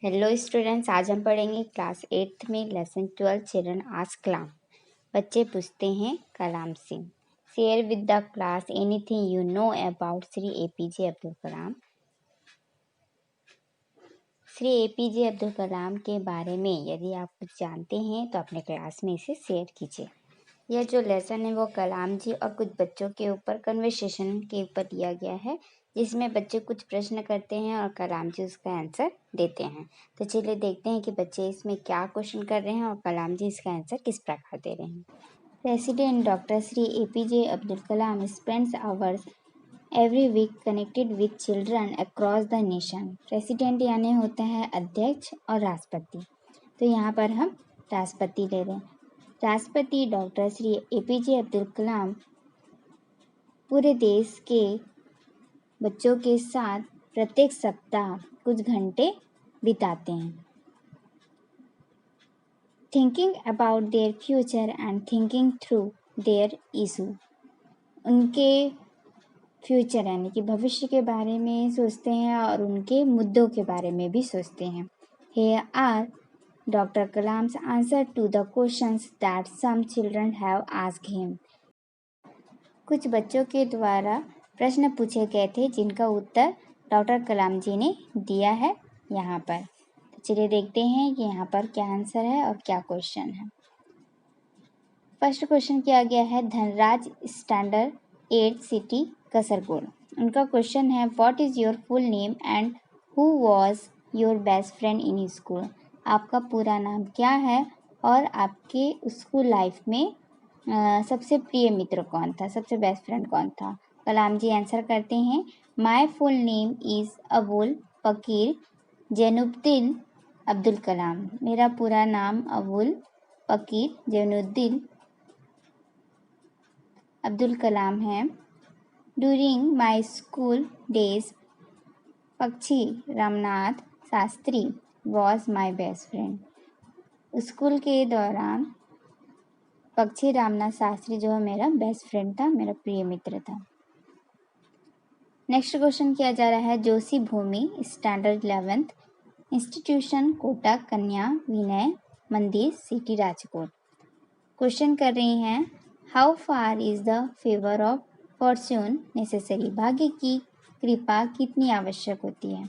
Hello students, आज हम पढ़ेंगे क्लास 8th में लेसन 12 चिल्ड्रन आस्क कलाम। बच्चे पूछते हैं कलाम से। Share with the class anything you know about Shri APJ Abdul Kalam. Shri APJ Abdul Kalam के बारे में यदि आप कुछ जानते हैं तो अपने क्लास में इसे शेयर कीजिए। यह जो लेसन है वो कलाम जी और कुछ बच्चों के ऊपर कन्वर्सेशन के ऊपर दिया गया है, जिसमें बच्चे कुछ प्रश्न करते हैं और कलाम जी उसका आंसर देते हैं। तो चलिए देखते हैं कि बच्चे इसमें क्या क्वेश्चन कर रहे हैं और कलाम जी इसका आंसर किस प्रकार दे रहे हैं। President doctor Shri APJ Abdul Kalam spends hours every week connected with children across the nation. President यानी होता है अध्यक्ष और राष्ट्रपति, तो यहाँ पर हम राष्ट्रपति ले रहे हैं। राष्ट्रपति डॉक्टर श्री एपीजे अब्दुल कलाम पूरे देश के बच्चों के साथ प्रत्येक सप्ताह कुछ घंटे बिताते हैं। Thinking about their future and thinking through their issue. उनके फ्यूचर यानी कि भविष्य के बारे में सोचते हैं और उनके मुद्दों के बारे में भी सोचते हैं। Here are Dr. Kalam's answer to the questions that some children have asked him. कुछ बच्चों के द्वारा प्रश्न पूछे गए थे जिनका उत्तर डॉक्टर कलाम जी ने दिया है यहाँ पर। तो चलिए देखते हैं कि यहाँ पर क्या आंसर है और क्या क्वेश्चन है। फर्स्ट क्वेश्चन किया गया है धनराज स्टैंडर्ड 8 सिटी कसरगोड। उनका क्वेश्चन है what is your full name and who was your best friend in school. आपका पूरा नाम क्या है और आपके स्कूल लाइफ में सबसे प्रिय मित्र कौन था, सबसे बेस्ट फ्रेंड कौन था। कलाम जी आंसर करते हैं my full name is Abul फकीर जैनुद्दीन अब्दुल कलाम। मेरा पूरा नाम अबुल फकीर जैनुद्दीन अब्दुल कलाम है। ड्यूरिंग माय स्कूल डेज पक्षी Ramnath Shastri was my best friend. School के दौरान पक्षी रामनाथ शास्त्री जो है मेरा बेस्ट फ्रेंड था, मेरा प्रिय मित्र था। नेक्स्ट क्वेश्चन किया जा रहा है जोशी भूमि स्टैंडर्ड 11th इंस्टीट्यूशन कोटा कन्या विनय मंदिर सिटी राजकोट। क्वेश्चन कर रही हैं how far is the favour of Fortune necessary. भाग्य की कृपा कितनी आवश्यक होती है।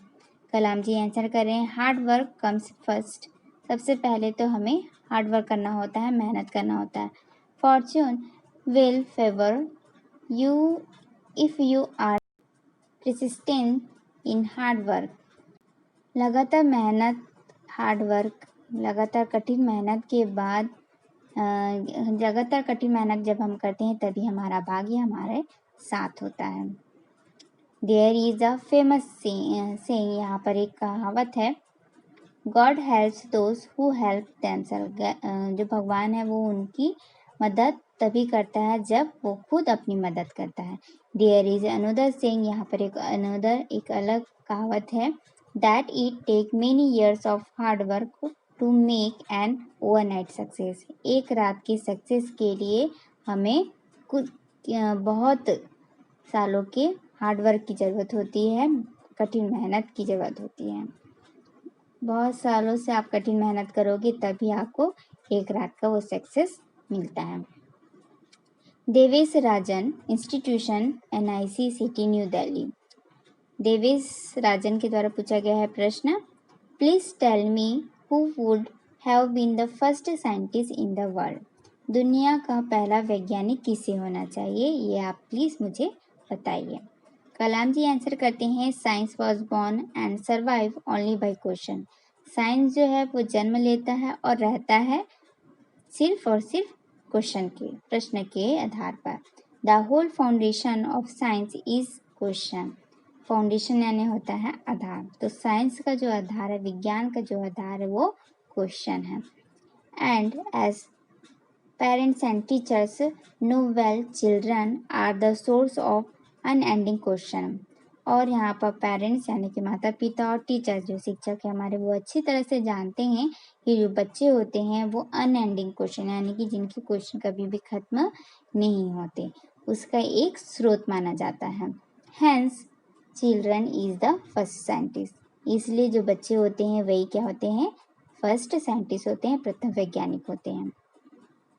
कलाम जी आंसर कर रहे हैं हार्ड वर्क कम्स फर्स्ट। सबसे पहले तो हमें हार्ड वर्क करना होता है, मेहनत करना होता है। Fortune will favour you if you are persistent in hard work. लगातार मेहनत, हार्ड वर्क, लगातार कठिन मेहनत के बाद लगातार कठिन मेहनत जब हम करते हैं तभी हमारा भाग्य हमारे साथ होता है। There is a famous saying, यहाँ पर एक कहावत है God helps those who help themselves. जो भगवान है वो उनकी मदद तभी करता है जब वो खुद अपनी मदद करता है। देयर इज अनदर सेइंग, यहाँ पर एक अलग कहावत है that it take many years of hard work to make an overnight success. एक रात की सक्सेस के लिए हमें कुछ बहुत सालों के हार्ड वर्क की ज़रूरत होती है, कठिन मेहनत की ज़रूरत होती है। बहुत सालों से आप कठिन मेहनत करोगे तभी आपको एक रात का वो सक्सेस मिलता है। Devesh Rajan institution NIC city New Delhi. Devesh Rajan के द्वारा पूछा गया है प्रश्न please tell me who would have been the first scientist in the world. दुनिया का पहला वैज्ञानिक किसे होना चाहिए, ये आप प्लीज़ मुझे बताइए। कलाम जी आंसर करते हैं science was born and survive only by question. Science जो है वो जन्म लेता है और रहता है सिर्फ और सिर्फ क्वेश्चन के, प्रश्न के आधार पर। The whole foundation of science is question. Foundation यानी होता है आधार, तो साइंस का जो आधार है, विज्ञान का जो आधार है वो क्वेश्चन है। And as parents and teachers know well children are the source of unending question. और यहाँ पर पेरेंट्स यानी कि माता पिता और टीचर्स जो शिक्षक है हमारे वो अच्छी तरह से जानते हैं कि जो बच्चे होते हैं वो अनएंडिंग क्वेश्चन यानी कि जिनके क्वेश्चन कभी भी खत्म नहीं होते, उसका एक स्रोत माना जाता है। Hence children is the first scientist. इसलिए जो बच्चे होते हैं वही क्या होते हैं, फर्स्ट साइंटिस्ट होते हैं, प्रथम वैज्ञानिक होते हैं।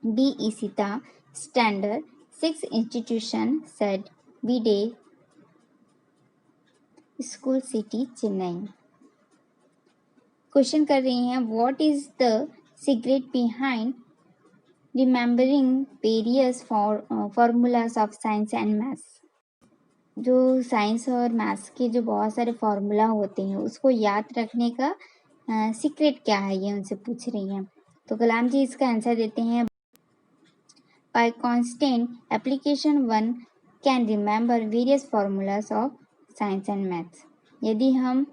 बी ईशिता, स्टैंडर्ड 6 इंस्टीट्यूशन सेड बी डे स्कूल सिटी चेन्नई। क्वेश्चन कर रही हैं, what is the secret behind remembering various formulas of science and maths. जो साइंस और मैथ्स के जो बहुत सारे फॉर्मूला होते हैं उसको याद रखने का सीक्रेट क्या है, ये उनसे पूछ रही हैं। तो कलाम जी इसका आंसर देते हैं, bye constant application one can remember various formulas of science and maths. यदि हम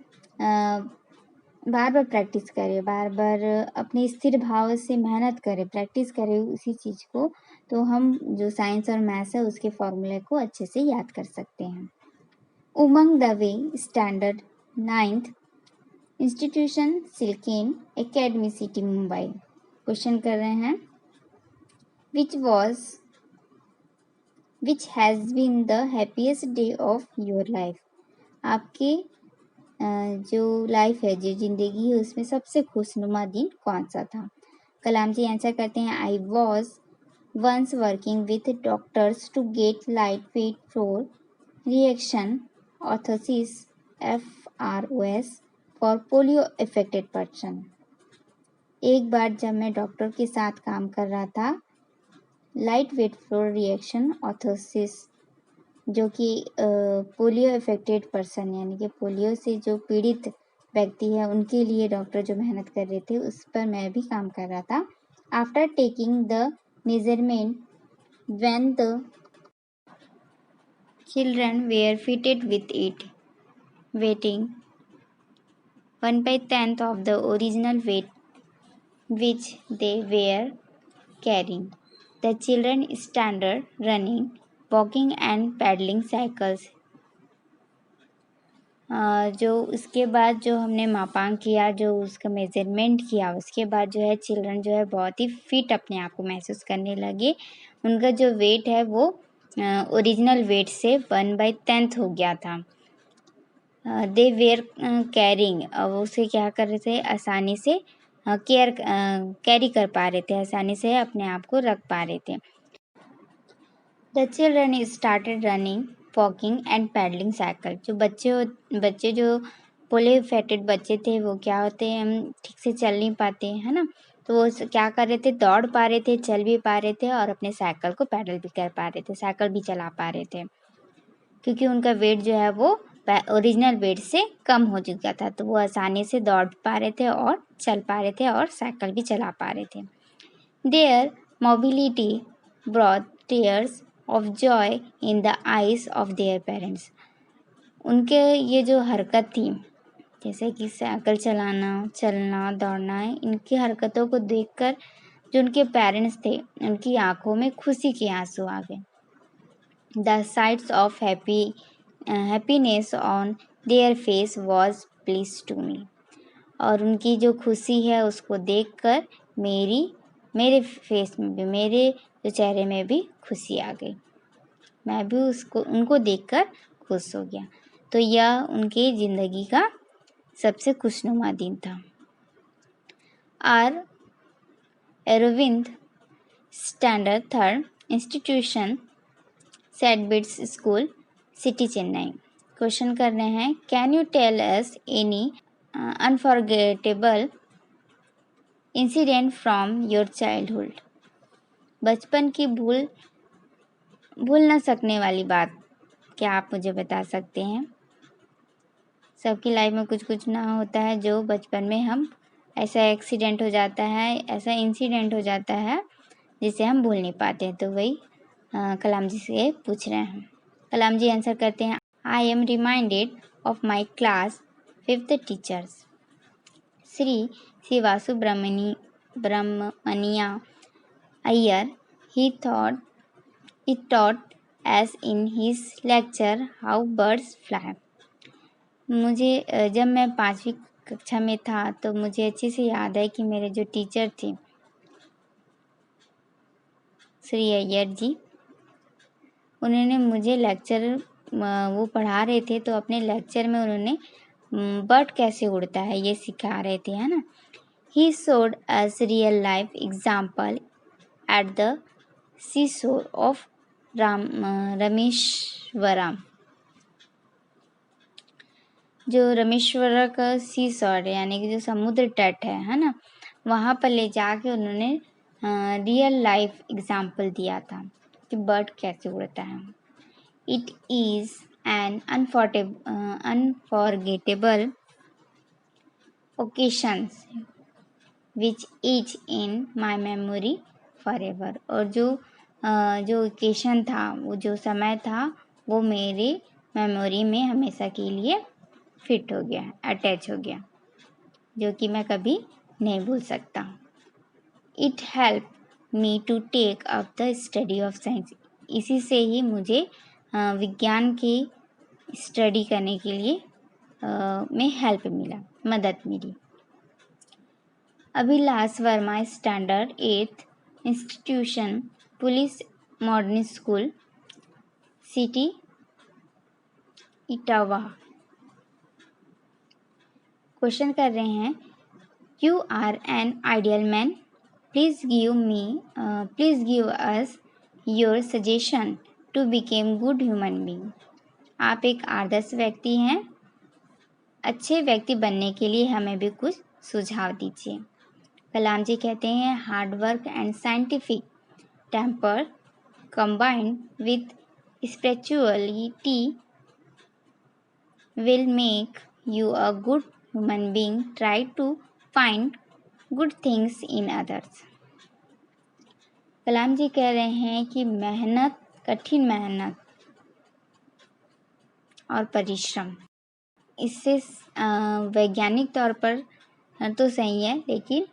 बार बार प्रैक्टिस करें, बार बार अपने स्थिर भाव से मेहनत करें, प्रैक्टिस करें उसी चीज़ को, तो हम जो साइंस और मैथ्स है उसके फॉर्मूले को अच्छे से याद कर सकते हैं। Umang Dave, standard 9th institution Silken Academy city Mumbai. Question कर रहे हैं, which has been the happiest day of your life. आपके जो लाइफ है, जो ज़िंदगी है, उसमें सबसे खुशनुमा दिन कौन सा था। कलाम जी आंसर करते हैं, I was once working with doctors to get light weight floor reaction orthosis FROS for polio affected person. एक बार जब मैं डॉक्टर के साथ काम कर रहा था, light weight floor reaction orthosis जो कि पोलियो अफेक्टेड पर्सन यानी कि पोलियो से जो पीड़ित व्यक्ति है उनके लिए डॉक्टर जो मेहनत कर रहे थे उस पर मैं भी काम कर रहा था। After taking the measurement when the children were fitted with it weighting 1/10 of the original weight which they were carrying, the children started running, walking and pedaling cycles। जो उसके बाद जो हमने मापांक किया, जो उसका मेजरमेंट किया, उसके बाद जो है चिल्ड्रन जो है बहुत ही फिट अपने आप को महसूस करने लगे। उनका जो वेट है वो ओरिजिनल वेट से 1/10 हो गया था। दे वेयर कैरिंग, उसे क्या कर रहे थे, आसानी से कैरी कर पा रहे थे, आसानी से अपने आप को रख पा रहे थे। The children started running walking and paddling cycle. जो बच्चे जो पोलियो अफेक्टेड बच्चे थे वो क्या होते हैं, हम ठीक से चल नहीं पाते है ना, तो वो क्या कर रहे थे, दौड़ पा रहे थे, चल भी पा रहे थे और अपने साइकिल को पैडल भी कर पा रहे थे, साइकिल भी चला पा रहे थे, क्योंकि उनका वेट जो है वो ओरिजिनल वेट से कम हो चुका था, तो वो आसानी से दौड़ पा रहे थे और चल पा रहे थे और साइकिल भी चला पा रहे थे। Their mobility brought tears of joy in the eyes of their parents. उनके ये जो हरकत थी, जैसे कि साइकिल चलाना, चलना, दौड़ना, इनकी हरकतों को देखकर जो उनके पेरेंट्स थे उनकी आंखों में खुशी के आंसू आ गए। The sights of happiness on their face was please to me. और उनकी जो खुशी है उसको देखकर मेरे फेस में भी, मेरे जो चेहरे में भी खुशी आ गई, मैं भी उनको देखकर खुश हो गया। तो यह उनकी ज़िंदगी का सबसे खुशनुमा दिन था। R Arvind, standard 3rd institution set bits school city Chennai. Question कर रहे हैं, can you tell us any unforgettable incident from your childhood. बचपन की भूल न सकने वाली बात क्या आप मुझे बता सकते हैं। सबकी लाइफ में कुछ कुछ ना होता है जो बचपन में हम ऐसा एक्सीडेंट हो जाता है, ऐसा इंसिडेंट हो जाता है जिसे हम भूल नहीं पाते, तो वही कलाम जी से पूछ रहे हैं। कलाम जी आंसर करते हैं, I am reminded of my class 5th teachers Shri Brahmania Iyer. He taught as in his lecture how birds fly। मुझे जब मैं 5वीं कक्षा में था तो मुझे अच्छे से याद है कि मेरे जो टीचर थे श्री अय्यर जी, उन्होंने मुझे लेक्चर वो पढ़ा रहे थे, तो अपने लेक्चर में उन्होंने बर्ड कैसे उड़ता है ये सिखा रहे थे, है ना। ही showed us real life example at the seashore of Rameswaram. जो रामेश्वरम का सीशोर यानी कि जो समुद्र तट है ना, वहाँ पर ले जाके उन्होंने रियल लाइफ एग्जाम्पल दिया था कि बर्ड कैसे उड़ता है। It is an unforgettable occasions which each in my memory forever। और जो ओकेशन था, वो जो समय था, वो मेरे मेमोरी में हमेशा के लिए फिट हो गया, अटैच हो गया, जो कि मैं कभी नहीं भूल सकता। It help me to take up the study of science. इसी से ही मुझे विज्ञान की स्टडी करने के लिए में हेल्प मिला, मदद मिली। Abhilash Verma standard 8th institution police modern school city Etawah. Question कर रहे हैं, you are an ideal man, please give us your suggestion to became good human being. आप एक आदर्श व्यक्ति हैं, अच्छे व्यक्ति बनने के लिए हमें भी कुछ सुझाव दीजिए। कलाम जी कहते हैं, hard work and scientific temper combined with spirituality will make you a good human being. Try to find good things in others। कलाम जी कह रहे हैं कि मेहनत, कठिन मेहनत और परिश्रम, इससे वैज्ञानिक तौर पर तो सही है, लेकिन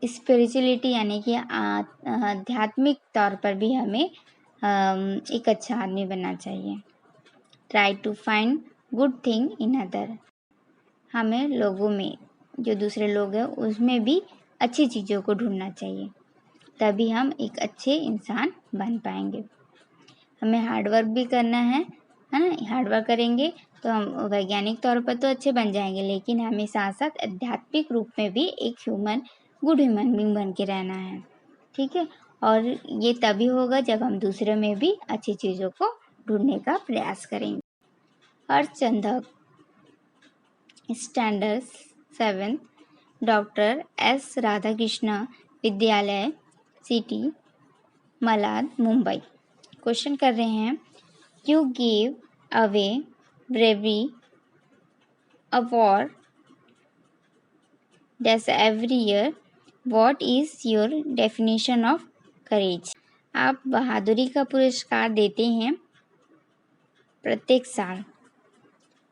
स्पिरिचुअलिटी यानी कि आध्यात्मिक तौर पर भी हमें एक अच्छा आदमी बनना चाहिए। Try to find good thing in other. हमें लोगों में, जो दूसरे लोग हैं, उसमें भी अच्छी चीज़ों को ढूंढना चाहिए, तभी हम एक अच्छे इंसान बन पाएंगे। हमें हार्डवर्क भी करना है ना। हार्डवर्क करेंगे तो हम वैज्ञानिक तौर पर तो अच्छे बन जाएंगे, लेकिन हमें साथ साथ आध्यात्मिक रूप में भी एक गुड ह्यूमन बीइंग बन के रहना है, ठीक है। और ये तभी होगा जब हम दूसरे में भी अच्छी चीज़ों को ढूंढने का प्रयास करेंगे। Harchandak standard 7th doctor S Radhakrishna Vidyalaya city Malad Mumbai. Question कर रहे हैं, you give away bravery award that's every year, what is your definition of courage. आप बहादुरी का पुरस्कार देते हैं प्रत्येक साल,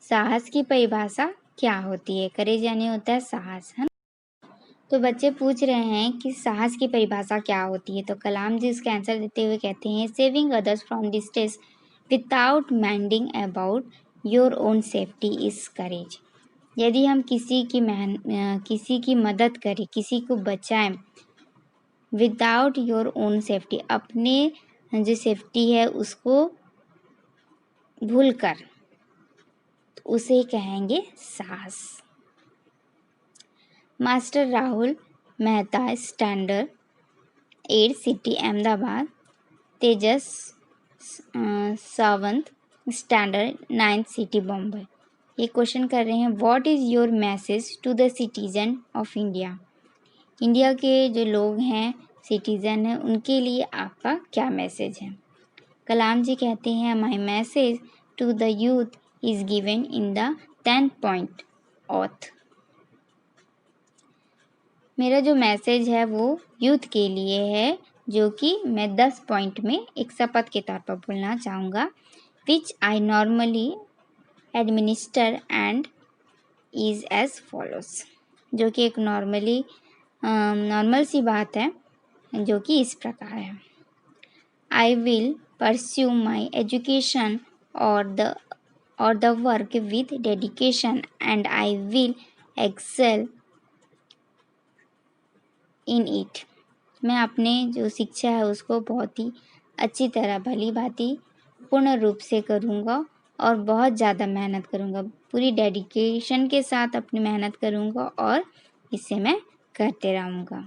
साहस की परिभाषा क्या होती है। करेज यानी होता है साहस, है ना। तो बच्चे पूछ रहे हैं कि साहस की परिभाषा क्या होती है। तो कलाम जी इसका आंसर देते हुए कहते हैं, saving others from distress without minding about your own safety is करेज। यदि हम किसी की मदद करें, किसी को बचाएं विदाउट योर ओन सेफ्टी, अपने जो सेफ्टी है उसको भूलकर, तो उसे कहेंगे साहस। Master Rahul Mehta standard 8 city Ahmedabad, Tejas Sawant standard 9 city Bombay. ये क्वेश्चन कर रहे हैं, what is your message to the citizen of India. India के जो लोग हैं, सिटीजन हैं, उनके लिए आपका क्या मैसेज है। कलाम जी कहते हैं, my message to the youth is given in the 10 point oath. मेरा जो मैसेज है वो यूथ के लिए है, जो कि मैं 10 पॉइंट में एक शपथ के तौर पर बोलना चाहूँगा, which I normally administer and is as follows. जो कि एक नॉर्मल सी बात है, जो कि इस प्रकार है। I will pursue my education और the work with dedication and I will excel in it. मैं अपने जो शिक्षा है उसको बहुत ही अच्छी तरह, भली भांति, पूर्ण रूप से करूँगा और बहुत ज़्यादा मेहनत करूँगा, पूरी डेडिकेशन के साथ अपनी मेहनत करूँगा और इसे मैं करते रहूँगा।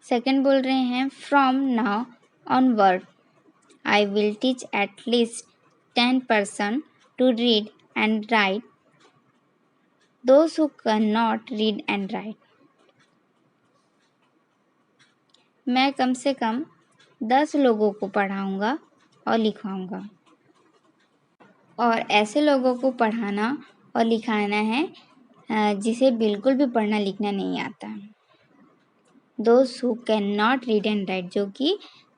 सेकंड बोल रहे हैं from now onward I will teach at least 10% to read and write those who can not read and write. मैं कम से कम 10 लोगों को पढ़ाऊँगा और लिखवाऊँगा, और ऐसे लोगों को पढ़ाना और लिखाना है जिसे बिल्कुल भी पढ़ना लिखना नहीं आता। Those who can not read and right, जो कि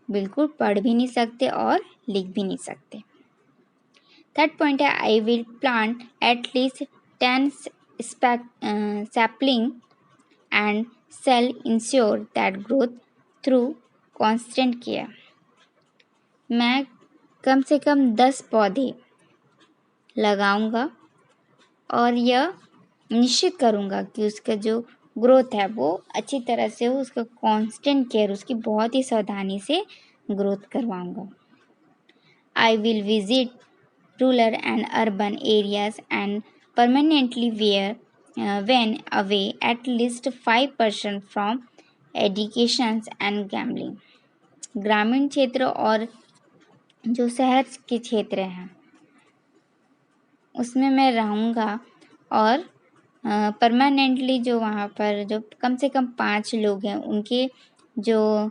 बिल्कुल पढ़ भी नहीं सकते और लिख भी नहीं सकते। थर्ड पॉइंट है I will plant at least 10 sapling and shall ensure that growth through constant care. मैं कम से कम 10 पौधे लगाऊंगा और यह निश्चित करूंगा कि उसका जो ग्रोथ है वो अच्छी तरह से हो, उसका कांस्टेंट केयर, उसकी बहुत ही सावधानी से ग्रोथ करवाऊंगा। I will visit rural and urban areas and permanently when away at least 5% from education and gambling. ग्रामीण क्षेत्र और जो शहर के क्षेत्र हैं उसमें मैं रहूँगा और परमानेंटली जो वहाँ पर जो कम से कम 5 लोग हैं उनके जो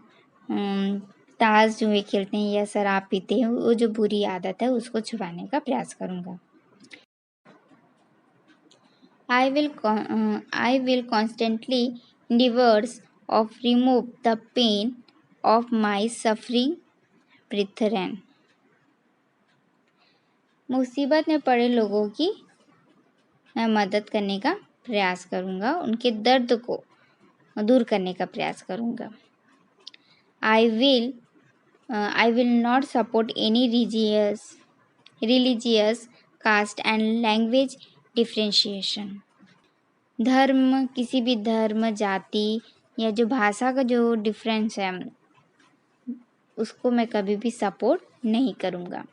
ताश जुए खेलते हैं या शराब पीते हैं, वो जो बुरी आदत है उसको छुड़ाने का प्रयास करूँगा। I will constantly endeavors of remove the pain of my suffering brethren. मुसीबत में पड़े लोगों की मैं मदद करने का प्रयास करूँगा, उनके दर्द को दूर करने का प्रयास करूँगा। I will not support any religious caste and language differentiation. धर्म, किसी भी धर्म, जाति या जो भाषा का जो डिफरेंस है उसको मैं कभी भी सपोर्ट नहीं करूँगा।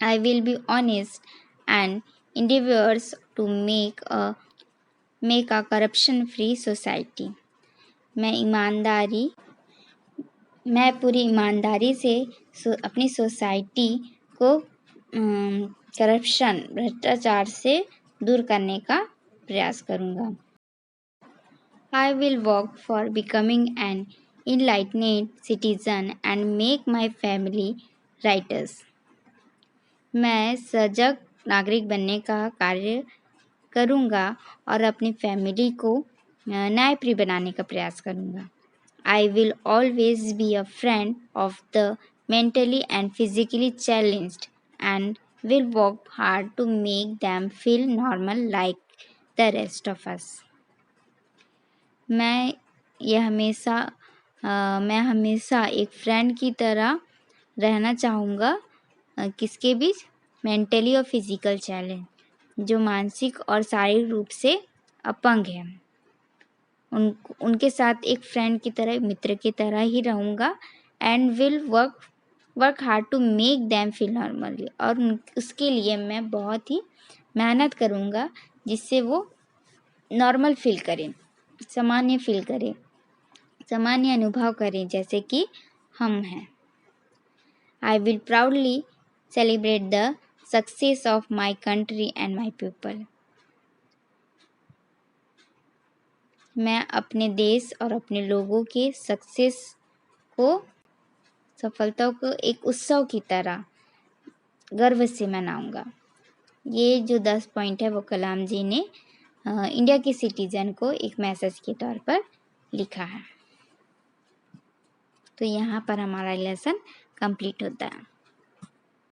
I will be honest and endeavors to make a corruption free society. मैं पूरी ईमानदारी से अपनी सोसाइटी को करप्शन, भ्रष्टाचार से दूर करने का प्रयास करूँगा। I will work for becoming an enlightened citizen and make my family righteous. मैं सजग नागरिक बनने का कार्य करूँगा और अपनी फैमिली को न्यायप्रिय बनाने का प्रयास करूँगा। I will always be a friend of the mentally and physically challenged and will work hard to make them feel normal like the rest of us. मैं हमेशा एक फ्रेंड की तरह रहना चाहूँगा किसके बीच, मेंटली और फिजिकल चैलेंज, जो मानसिक और शारीरिक रूप से अपंग है, उनके साथ एक फ्रेंड की तरह, मित्र की तरह ही रहूँगा। And will work hard to make them feel normally, और उसके लिए मैं बहुत ही मेहनत करूँगा जिससे वो नॉर्मल फील करें, सामान्य फील करें, सामान्य अनुभव करें जैसे कि हम हैं। I will proudly celebrate the success of my country and my people. मैं अपने देश और अपने लोगों के सफलता को एक उत्सव की तरह गर्व से मनाऊंगा। ये जो 10 पॉइंट है वो कलाम जी ने इंडिया के सिटीजन को एक मैसेज के तौर पर लिखा है। तो यहाँ पर हमारा लेसन कंप्लीट होता है।